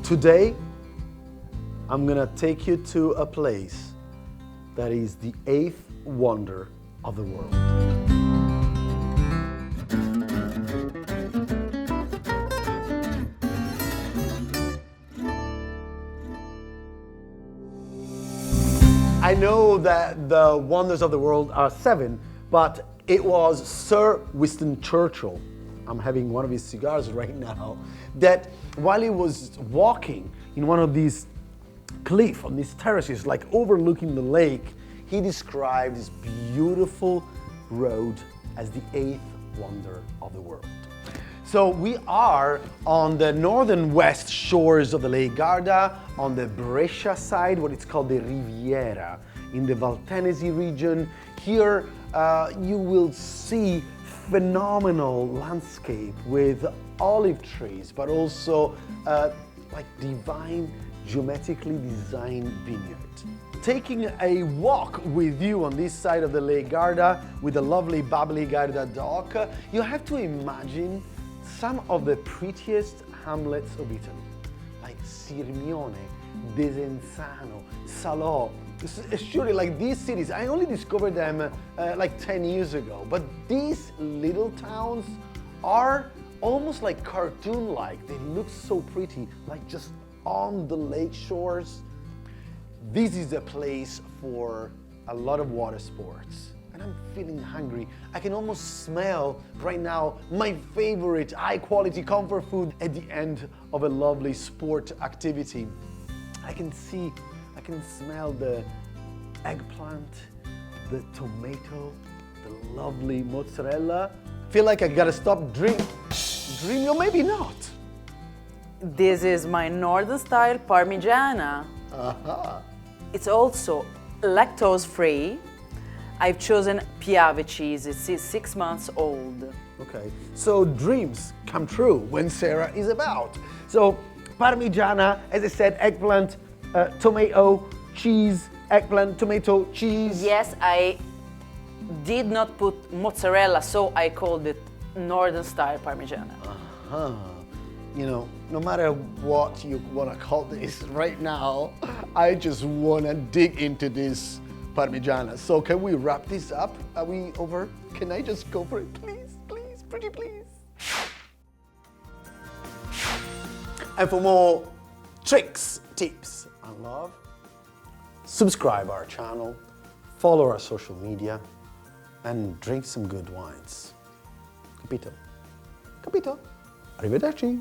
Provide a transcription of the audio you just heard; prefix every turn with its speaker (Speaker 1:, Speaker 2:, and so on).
Speaker 1: Today, I'm gonna take you to a place that is the 8th wonder of the world. I know that the wonders of the world are 7, but it was Sir Winston Churchill, I'm having one of his cigars right now, that while he was walking in one of these cliffs, on these terraces, like overlooking the lake, he described this beautiful road as the 8th wonder of the world. So we are on the northern west shores of the Lake Garda, on the Brescia side, what it's called the Riviera, in the Valtenesi region. Here you will see phenomenal landscape with olive trees, but also like divine, geometrically designed vineyards. Taking a walk with you on this side of the Lake Garda with the lovely bubbly Garda dock, you have to imagine some of the prettiest hamlets of Italy, like Sirmione, Desenzano, Salò. Surely, like these cities, I only discovered them like 10 years ago, but these little towns are almost like cartoon-like. They look so pretty, like just on the lake shores. This is a place for a lot of water sports. And I'm feeling hungry. I can almost smell right now my favorite high-quality comfort food at the end of a lovely sport activity. I can smell the eggplant, the tomato, the lovely mozzarella. I feel like I gotta stop dreaming, or maybe not.
Speaker 2: This is my northern style Parmigiana.
Speaker 1: Aha.
Speaker 2: It's also lactose-free. I've chosen Piave cheese. It's 6 months old.
Speaker 1: Okay, so dreams come true when Sara is about. So Parmigiana, as I said, eggplant, tomato, cheese, eggplant, tomato, cheese.
Speaker 2: Yes, I did not put mozzarella, so I called it northern style Parmigiana.
Speaker 1: Uh-huh. You know, no matter what you want to call this right now, I just want to dig into this Parmigiana. So can we wrap this up? Are we over? Can I just go for it? Please, please, pretty please. And for more tricks, tips, and love, subscribe our channel, follow our social media, and drink some good wines. Capito? Capito? Arrivederci.